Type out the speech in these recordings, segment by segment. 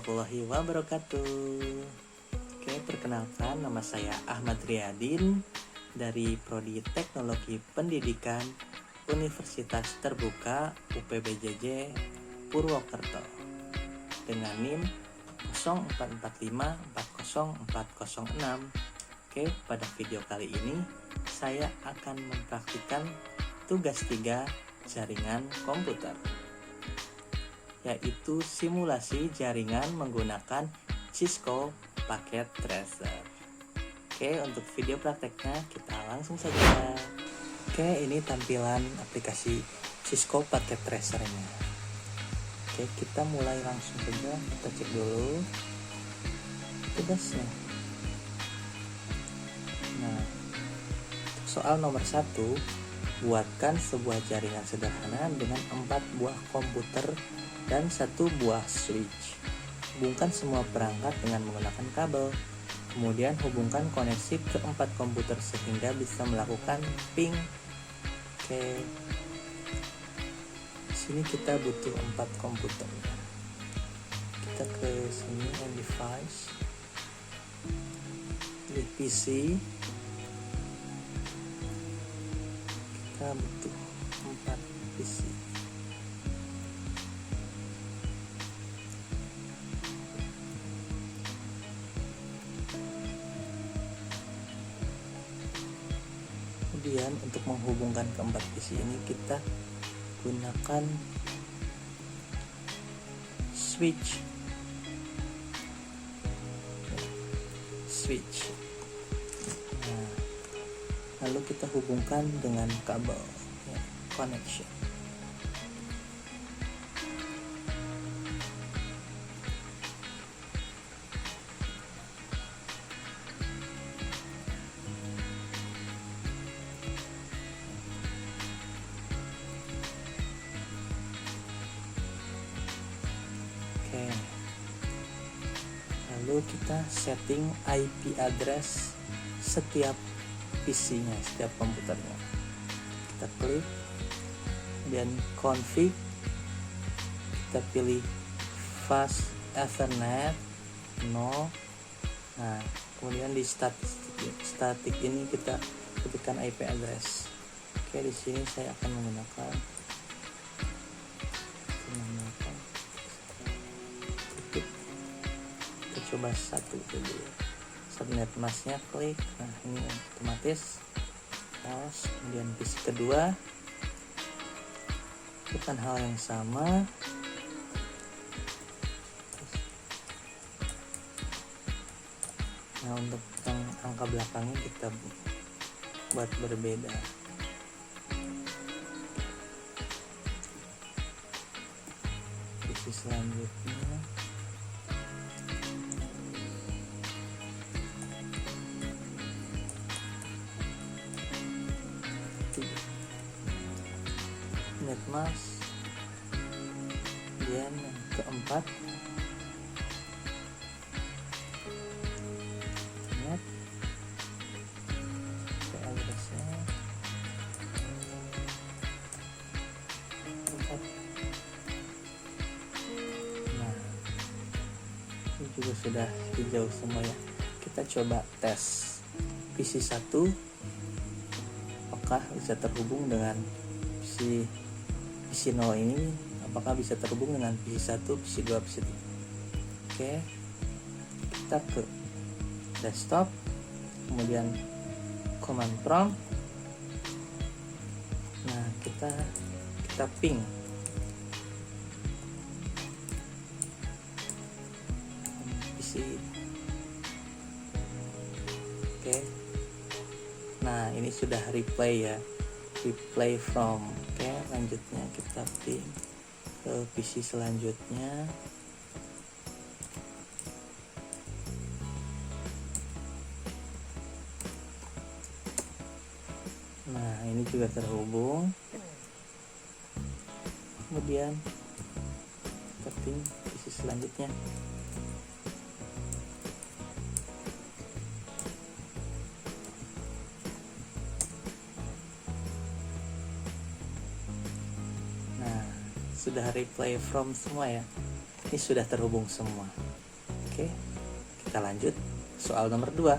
warahmatullahi wabarakatuh. Oke, perkenalkan, nama saya Ahmad Riyadin dari Prodi Teknologi Pendidikan Universitas Terbuka UPBJJ Purwokerto dengan NIM 0445400406. Oke, pada video kali ini saya akan mempraktikkan tugas 3 jaringan komputer, yaitu simulasi jaringan menggunakan Cisco Packet Tracer. Oke, untuk video prakteknya kita langsung saja. Oke, ini tampilan aplikasi Cisco Packet Tracer-nya. Oke, kita mulai langsung saja. Kita cek dulu tugasnya. Nah, soal nomor 1, buatkan sebuah jaringan sederhana dengan 4 buah komputer dan 1 buah switch. Hubungkan semua perangkat dengan menggunakan kabel. Kemudian hubungkan koneksi ke 4 komputer sehingga bisa melakukan ping. Oke. Di sini kita butuh 4 komputer. Kita ke sini on device. Di PC. Kita butuh 4 PC. Kemudian untuk menghubungkan keempat PC ini kita gunakan switch. Nah, lalu kita hubungkan dengan kabel, connection. Lalu kita setting IP address setiap PC-nya, setiap komputernya. Kita klik, kemudian config, kita pilih fast Ethernet 0. Nah, kemudian di static ini kita ketikkan IP address. Oke, di sini saya akan menggunakan coba 1 dulu. Subnet masknya klik. Nah, ini otomatis pause. Kemudian PC kedua lakukan hal yang sama. Nah, untuk yang angka belakangnya kita buat berbeda. PC selanjutnya netmask, kemudian yang keempat net addressnya 4. Nah, ini juga sudah hijau semua ya. Kita coba tes PC 1 apakah bisa terhubung dengan PC 0 ini, apakah bisa terhubung dengan PC 1, PC 2, PC 3. Oke, kita ke desktop, kemudian command prompt. Nah, kita ping. PC. Oke. Nah, ini sudah replay ya. Replay from. Oke, lanjutnya kita ping ke PC selanjutnya. Nah, ini juga terhubung. Kemudian kita ping PC selanjutnya. Sudah replay from semua ya. Ini sudah terhubung semua. Oke, kita lanjut soal nomor 2.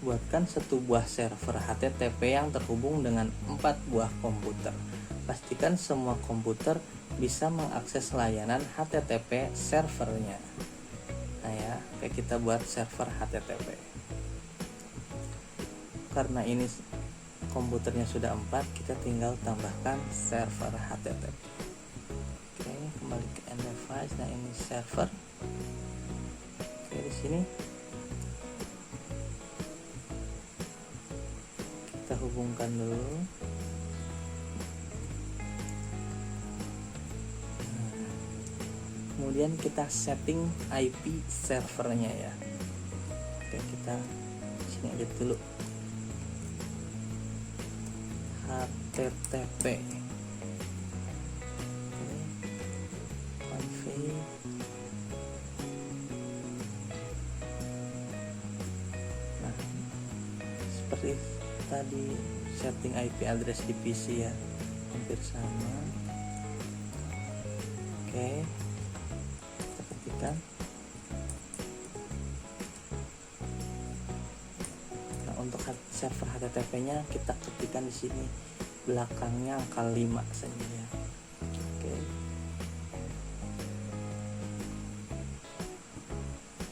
Buatkan satu buah server HTTP yang terhubung dengan 4 buah komputer. Pastikan semua komputer bisa mengakses layanan HTTP servernya. Nah ya, kayak kita buat server HTTP. Karena ini komputernya sudah 4, kita tinggal tambahkan server HTTP. Oke, kembali ke end device. Nah, ini server. Oke, di sini kita hubungkan dulu. Kemudian kita setting IP servernya ya. Oke, kita sini edit dulu. HTTP. Config. Nah, seperti tadi setting IP address di PC ya, hampir sama. Oke, kita ketikkan. Nah, untuk server HTTP-nya kita ketikkan di sini belakangnya angka 5 saja ya. Oke.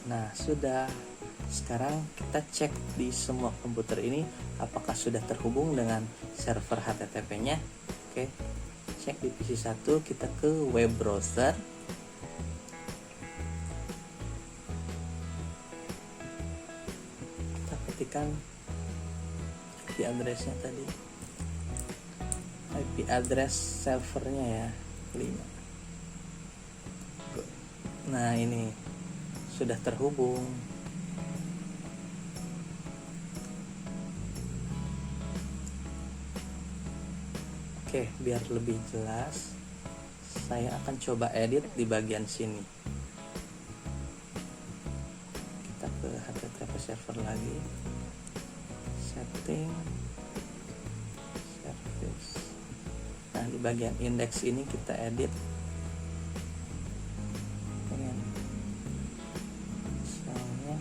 Nah, sudah. Sekarang kita cek di semua komputer ini apakah sudah terhubung dengan server HTTP-nya. Oke. Cek di PC 1, kita ke web browser. Kita ketikkan IP address-nya tadi. IP address servernya ya, 5. Nah, ini sudah terhubung. Oke, biar lebih jelas, saya akan coba edit di bagian sini. Kita ke HTTP server lagi, setting, service. Nah, di bagian index ini kita edit. Misalnya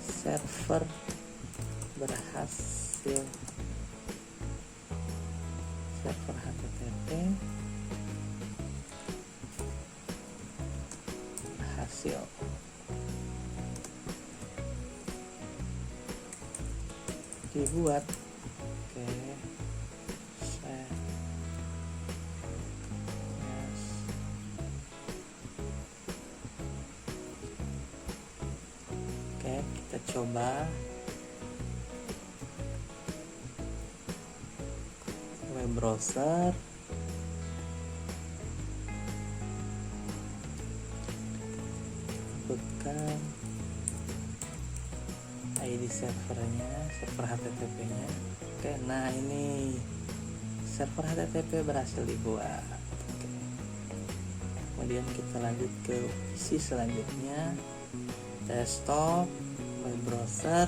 server berhasil, server HTTP berhasil. Dibuat. Oke, save. Yes. Oke, kita coba web browser. Sebutkan ID servernya, server HTTP-nya. Oke, nah ini server HTTP berhasil dibuat. Oke. Kemudian kita lanjut ke PC selanjutnya, desktop, web browser.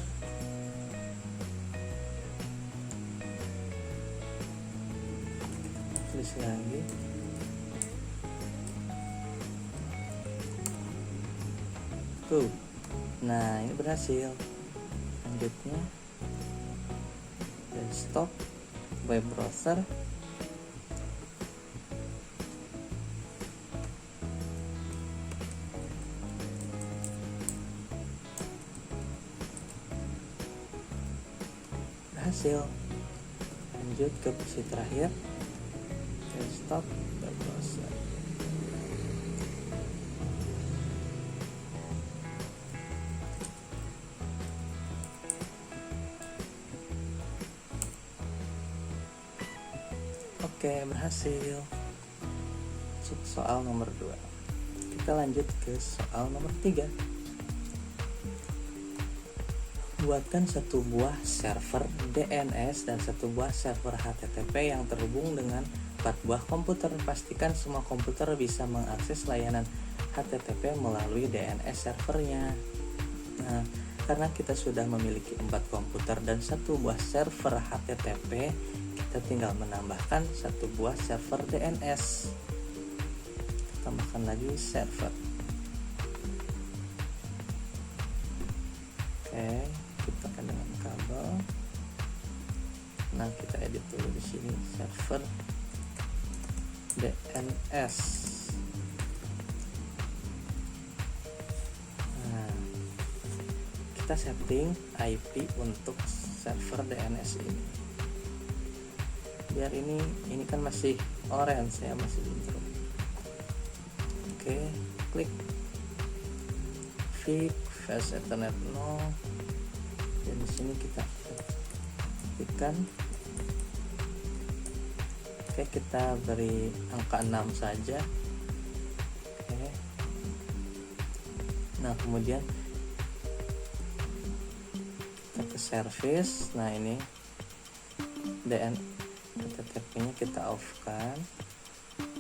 Tulis lagi. Tuh. Nah, ini berhasil. Selanjutnya desktop, web browser. Berhasil. Lanjut ke PC terakhir, desktop, web browser. Oke, berhasil. Soal nomor 2. Kita lanjut ke soal nomor 3. Buatkan satu buah server DNS dan satu buah server HTTP yang terhubung dengan 4 buah komputer. Pastikan semua komputer bisa mengakses layanan HTTP melalui DNS servernya. Nah, karena kita sudah memiliki 4 komputer dan satu buah server HTTP, kita tinggal menambahkan satu buah server DNS. Tambahkan lagi server. Oke, kita akan dengan kabel. Nah, kita edit dulu di sini server DNS. Nah, kita setting IP untuk server DNS ini. Biar ini kan masih orange ya, masih intro. Oke, klik fix fast ethernet 0, dan di sini kita klikkan. Oke, kita beri angka 6 saja. Oke. Nah, kemudian kita ke service. Nah, ini HTTP nya kita off kan,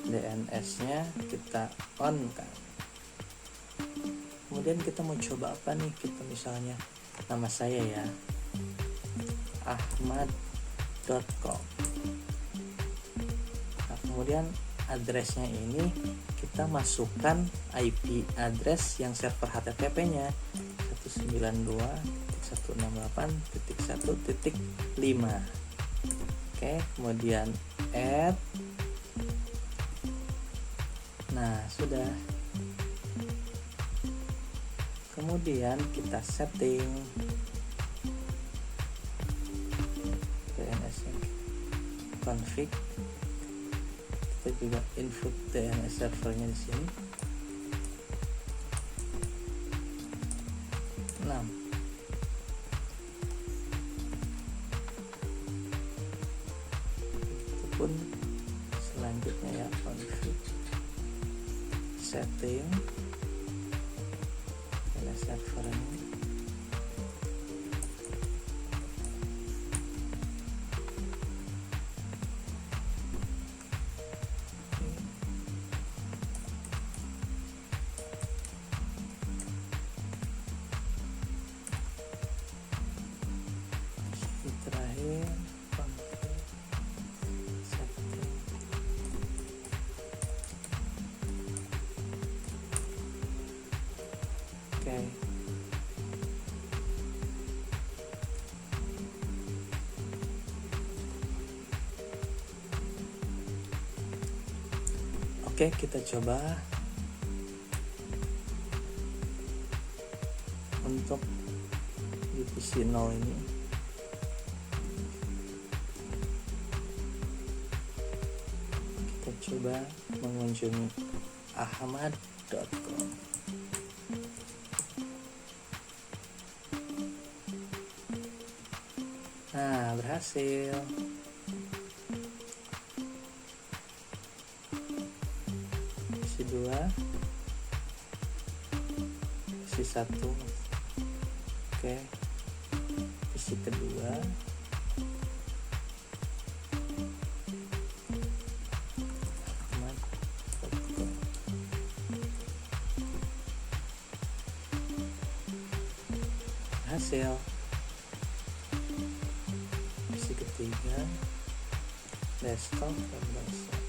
DNS nya kita on kan. Kemudian kita mau coba apa nih? Kita misalnya nama saya ya, ahmad.com. Nah, kemudian addressnya ini kita masukkan IP address yang server HTTP nya 192.168.1.5. Oke, kemudian add. Nah, sudah. Kemudian kita setting DNS config. Kita juga input DNS servernya di sini. 6. Pun selanjutnya ya, config setting DNS server ini. Terakhir oke. Oke, kita coba untuk di PC 0 ini. Kita coba mengunjungi ahmad.com. Nah, berhasil. Isi 2, isi 1. Oke, isi kedua. Hasil isi ketiga, desktop dan browser.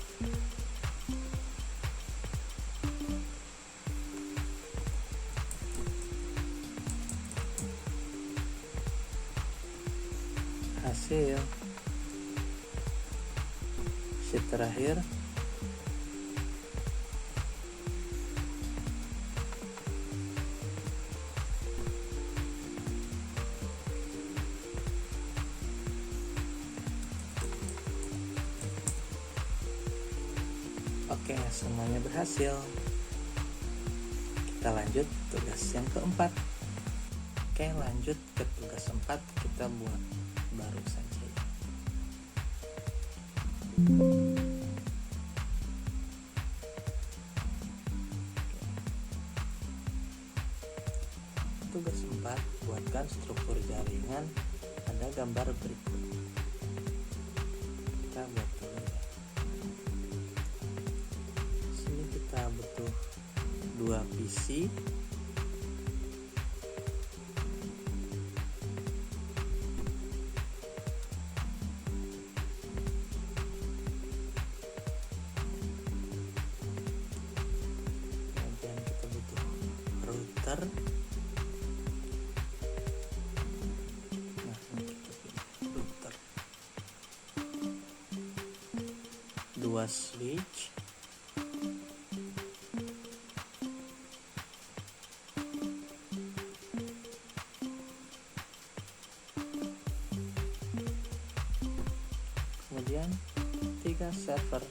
Hasil isi terakhir, oke, semuanya berhasil. Kita lanjut tugas yang keempat. Oke, lanjut ke tugas 4. Kita buat baru saja. Tugas 4, buatkan struktur jaringan pada gambar berikut. Kita buat dulu ya. Sini kita butuh 2 PC. router. Nah, ini kita pilih router. 2 switch. Kemudian 3 server.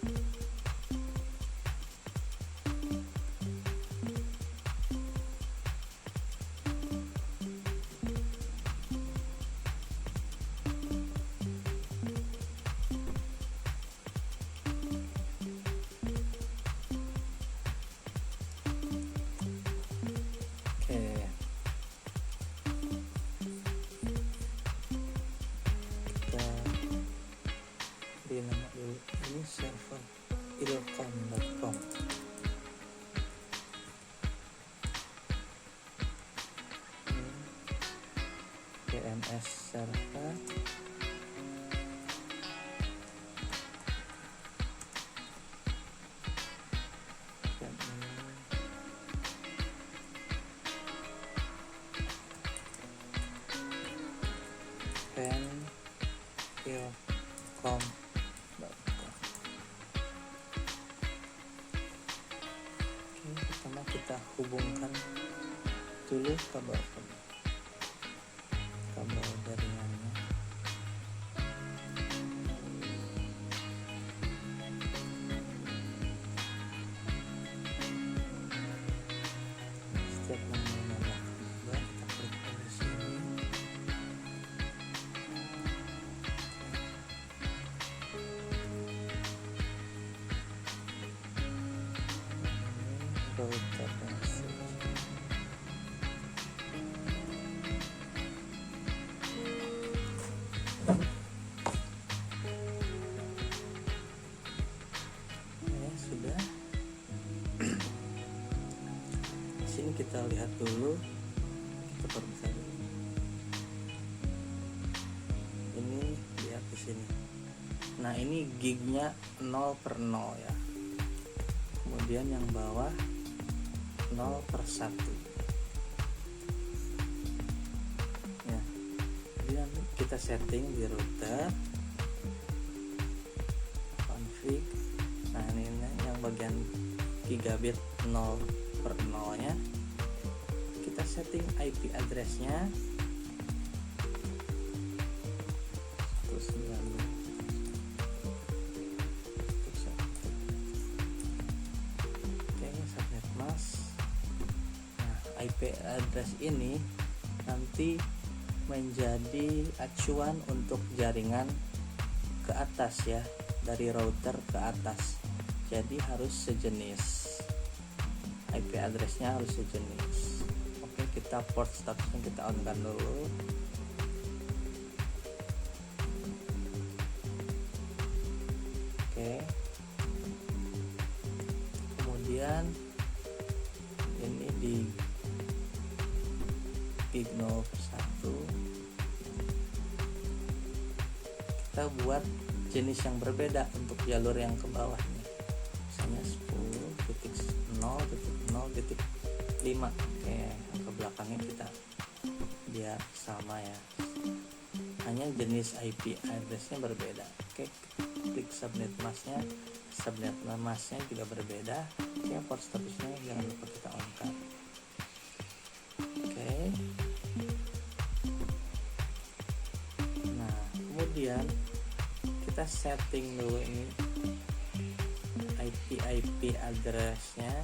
Kita beri nama dulu, ini server ilkom.com. DNS server. Dan ini ilkom.com. Pertama kita hubungkan dulu kabel jaringannya. Setiap menggunakan kabel kita klik di sini. Router message. Sudah. Di sini kita lihat dulu, kita perbesar dulu. Ini lihat di sini. Nah, ini gignya 0/0 ya. Kemudian yang bawah 0/1 ya. Kemudian kita setting di router, config. Nah, ini yang bagian gigabit 0/0 nya, kita setting IP address-nya 192. Subnet mask. Nah, IP address ini nanti menjadi acuan untuk jaringan ke atas ya, dari router ke atas. Jadi harus sejenis, IP address-nya harus sejenis. Oke, kita port statusnya kita on-kan dulu. Oke, kemudian ini di gig 0/1 kita buat jenis yang berbeda untuk jalur yang ke bawahnya, misalnya 10.0.0.5. Oke, ke belakangnya kita biar sama ya, hanya jenis IP address-nya berbeda. Oke, klik subnet mask-nya, subnet mask-nya juga berbeda. Oke, port statusnya jangan lupa kita on-kan. Oke, nah kemudian kita setting dulu ini IP address-nya,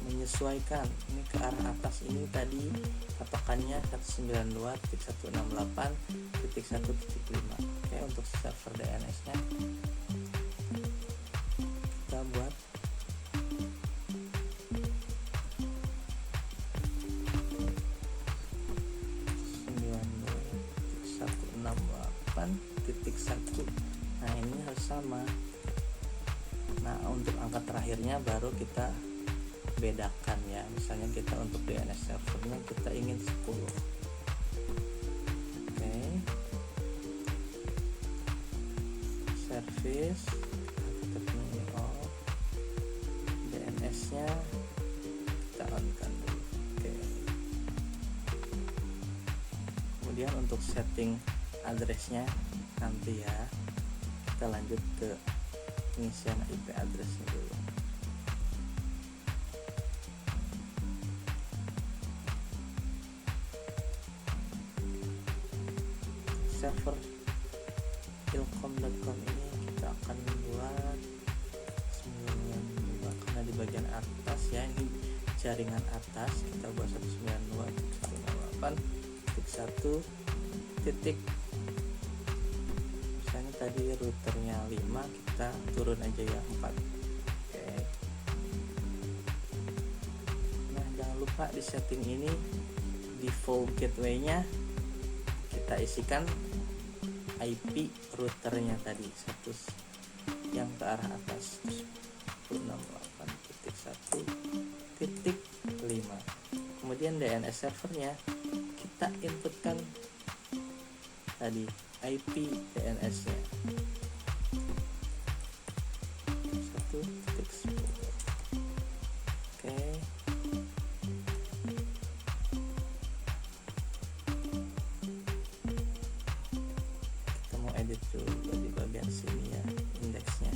menyesuaikan ini ke arah atas. Ini tadi patokannya 192.168.1.5. Oke, untuk server DNS-nya kita buat 168.1. Nah, ini harus sama. Nah, untuk angka terakhirnya baru kita bedakan ya. Misalnya kita untuk DNS servernya kita ingin 10. Oke, service kita pilih DNS nya kita on kan dulu. Oke. Kemudian untuk setting addressnya nanti ya, kita lanjut ke pengisian IP addressnya dulu. Server ilkom.com ini kita akan buat 92, karena di bagian atas ya, ini jaringan atas, kita buat 192.168.1 titik, misalnya tadi routernya 5, kita turun aja ya 4. Oke. Nah, jangan lupa di setting ini default gateway-nya kita isikan IP routernya tadi, status yang ke arah atas 168.1.5. Kemudian DNS servernya kita inputkan tadi IP DNS-nya 1.10. Oke. Edit dulu di bagian sini ya, indeksnya.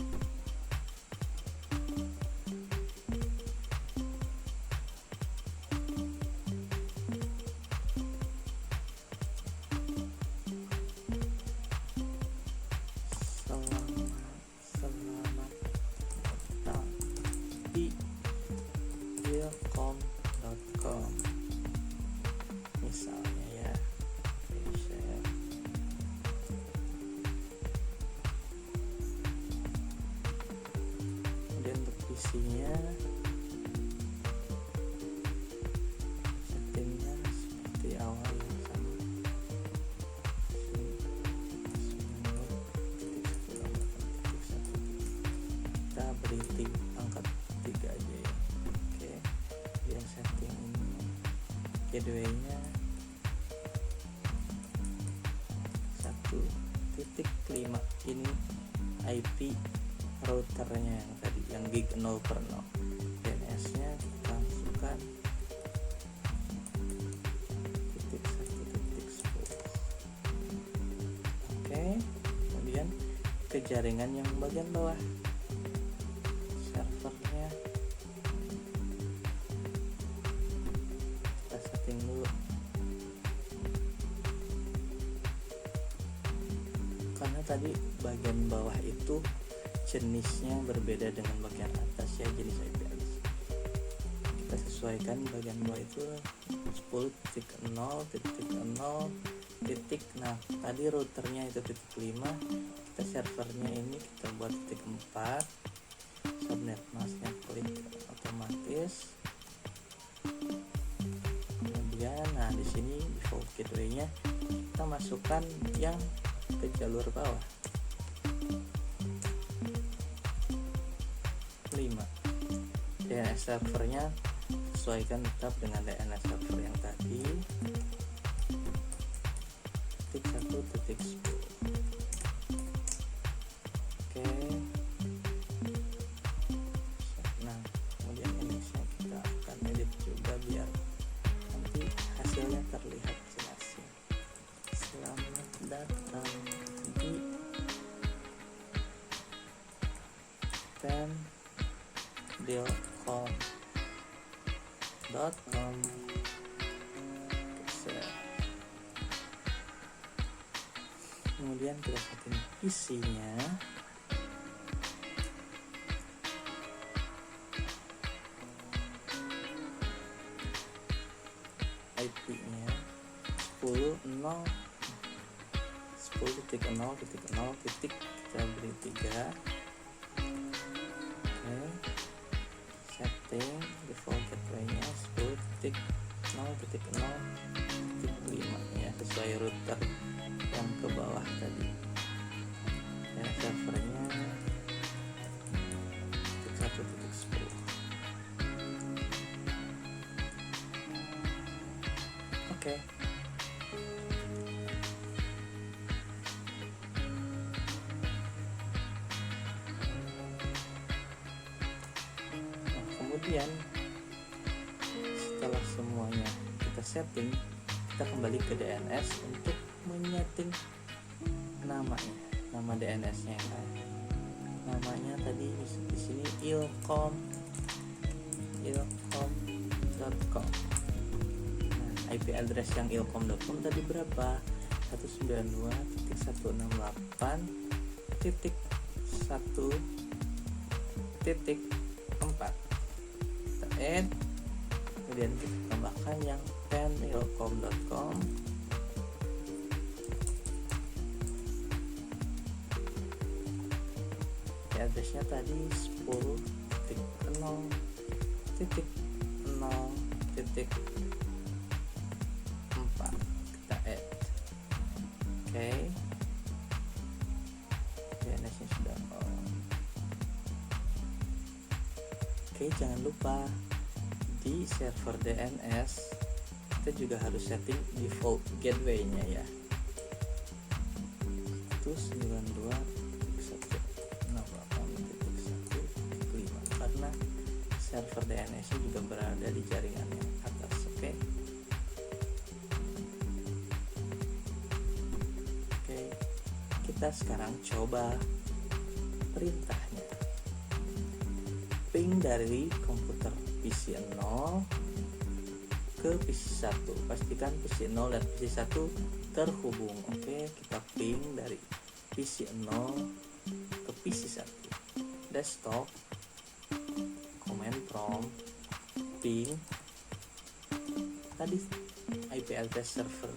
Selamat datang di ilkom.com misalnya ya. Isinya settingnya seperti awal yang sama, kita beri angka 3 aja ya. Oke, yang setting gateway-nya 1.5, ini IP routernya yang tadi, yang gig 0/0. DNS-nya kita masukkan .1.10. Oke, kemudian ke jaringan yang bagian bawah, servernya kita setting dulu, karena tadi bagian bawah itu jenisnya berbeda dengan bagian atas ya, jenis IP address. Kita sesuaikan bagian bawah itu 10.0.0 titik. Nah, tadi routernya itu .5, kita servernya ini kita buat .4, subnet masknya klik otomatis. Kemudian nah di sini default gateway-nya kita masukkan yang ke jalur bawah 5. DNS servernya sesuaikan tetap dengan DNS server yang tadi, .1.10. Oke. Nah, kemudian ini kita akan edit juga biar nanti hasilnya terlihat jelas ya. Selamat datang di ilkom.com. Kemudian kita setting isinya IP-nya 10.0.0 titik, kita beri 3. Oke, setting default gateway-nya 10.0.0.5 ya, sesuai router yang ke bawah tadi. Ya, servernya 1.10. Oke. Nah, kemudian setelah semuanya kita setting, kita kembali ke DNS untuk menyeting namanya, nama DNS-nya kan. Namanya tadi di sini ilkom.com. Nah, IP address yang ilkom.com tadi berapa? 192.168.1.4. Kita add, kemudian kita tambahkan yang penilkom.com. Addressnya tadi 10.0.0.4. kita add. Oke, DNS-nya sudah on. Oke, jangan lupa di server DNS kita juga harus setting default gateway-nya ya, itu 92.168.1.5 karena server DNS-nya juga berada di jaringan yang atas. Oke, kita sekarang coba perintahnya. Ping dari komputer PC 0 ke PC 1. Pastikan PC 0 dan PC 1 terhubung. Oke, kita ping dari PC 0 ke PC 1. Desktop, command prompt, ping. Tadi IP address server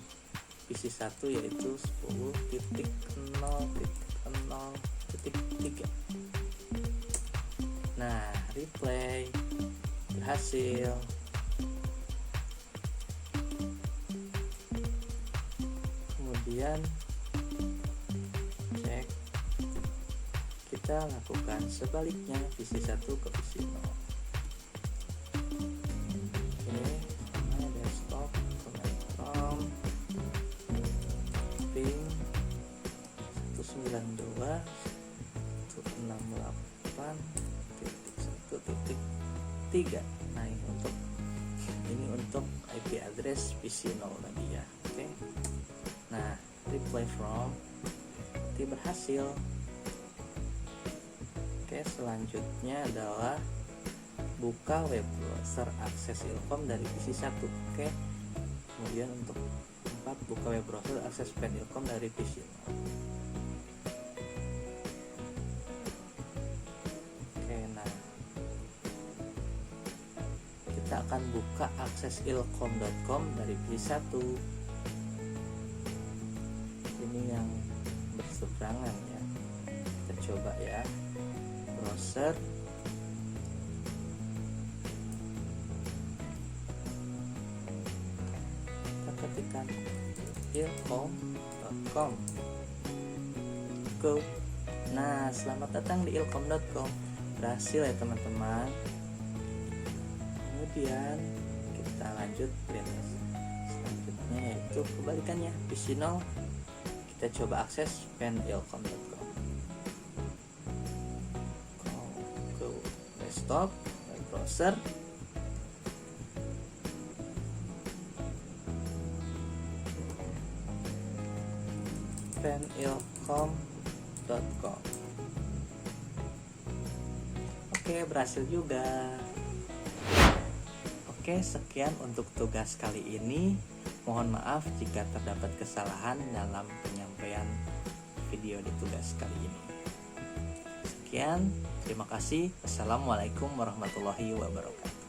PC 1 yaitu 10.0.0.3. Nah, replay berhasil. Kemudian cek, kita lakukan sebaliknya PC 1 ke PC 0. Oke, desktop, command prompt, ping 192.168.1.3. Nah, ini untuk IP address PC 0 tadi ya. Oke. Nah, reply from itu berhasil. Oke, selanjutnya adalah buka web browser akses ilkom dari PC 1. Oke. Kemudian untuk 4, buka web browser akses pen ilkom dari PC 0. Oke, nah kita akan buka akses ilkom.com dari PC 1. Ini yang berseberangan ya. Kita coba ya, browser. Kita ketikkan ilkom.com. Go. Nah, selamat datang di ilkom.com. Berhasil ya teman-teman. Kemudian kita lanjut print selanjutnya yaitu kebalikannya, PC 0 kita coba akses penilkom.com. Go desktop dan browser. penilkom.com. Oke, berhasil juga. Oke, sekian untuk tugas kali ini. Mohon maaf jika terdapat kesalahan dalam penyampaian video di tugas kali ini. Sekian, terima kasih. Wassalamualaikum warahmatullahi wabarakatuh.